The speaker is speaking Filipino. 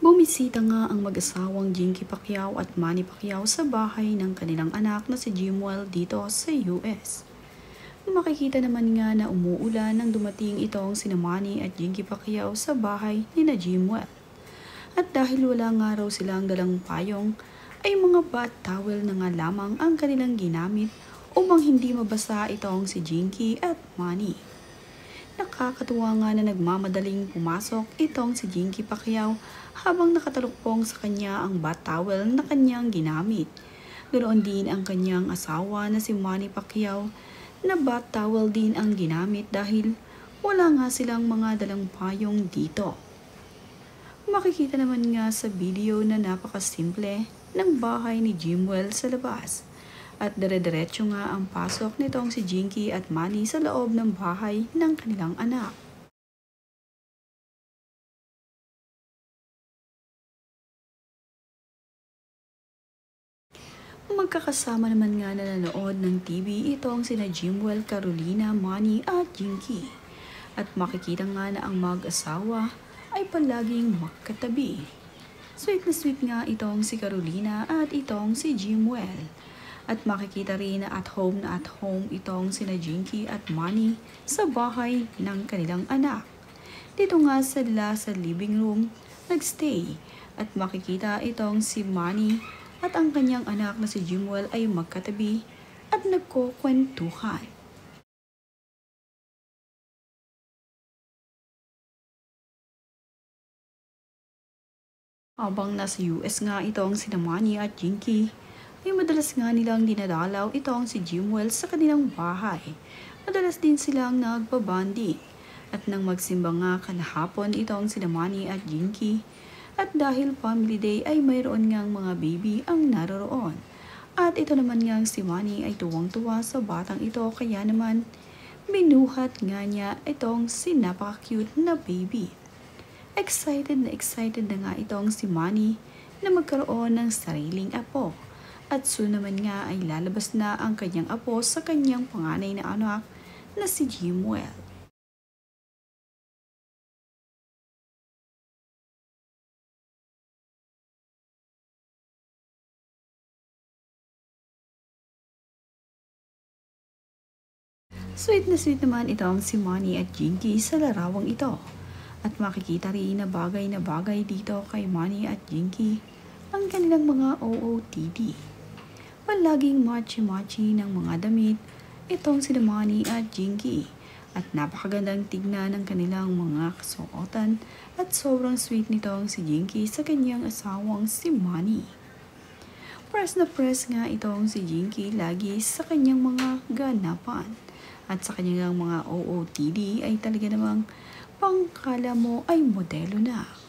Bumisita nga ang mag-asawang Jinky Pacquiao at Manny Pacquiao sa bahay ng kanilang anak na si Jimwell dito sa US. Makikita naman nga na umuulan nang dumating itong sina Manny at Jinky Pacquiao sa bahay ni na Jimwell. At dahil wala nga raw silang dalang payong, ay mga bath towel na nga lamang ang kanilang ginamit upang hindi mabasa itong si Jinky at Manny. Nakakatuwa nga na nagmamadaling pumasok itong si Jinky Pacquiao habang nakatalukpong sa kanya ang bath towel na kanyang ginamit. Ganoon din ang kanyang asawa na si Manny Pacquiao na bath towel din ang ginamit dahil wala nga silang mga dalang payong dito. Makikita naman nga sa video na napakasimple ng bahay ni Jimwell sa labas. At dire-diretso nga ang pasok nitong si Jinky at Manny sa loob ng bahay ng kanilang anak. Magkakasama naman nga na nanood ng TV itong sina Jimwell, Carolina, Manny at Jinky. At makikita nga na ang mag-asawa ay palaging magkatabi. Sweet na sweet nga itong si Carolina at itong si Jimwell. At makikita rin na at home itong sina Jinky at Manny sa bahay ng kanilang anak. Dito nga sila sa living room nagstay at makikita itong si Manny at ang kanyang anak na si Jimwell ay magkatabi at nagkukwentuhan. Habang nasa US nga itong sina Manny at Jinky, ay madalas nga nilang dinadalaw itong si Jimwell sa kanilang bahay. Madalas din silang nagbabanding. At nang magsimba nga kanahapon itong sina Manny at Jinky, at dahil family day ay mayroon ngang mga baby ang naroroon. At ito naman ngang si Manny ay tuwang-tuwa sa batang ito kaya naman binuhat nga niya itong si napaka-cute na baby. Excited na nga itong si Manny na magkaroon ng sariling apo. At soon naman nga ay lalabas na ang kanyang apo sa kanyang panganay na anak na si Jimwell. Sweet na sweet naman itong si Manny at Jinky sa larawang ito. At makikita rin na bagay dito kay Manny at Jinky ang kanilang mga OOTD. Palaging matchy-matchy ng mga damit itong sina Manny at Jinky at napakagandang tignan ng kanilang mga kasuotan at sobrang sweet nitong si Jinky sa kanyang asawang si Manny. Press na press nga itong si Jinky lagi sa kanyang mga ganapan at sa kanyang mga OOTD ay talaga namang pangkala mo ay modelo na.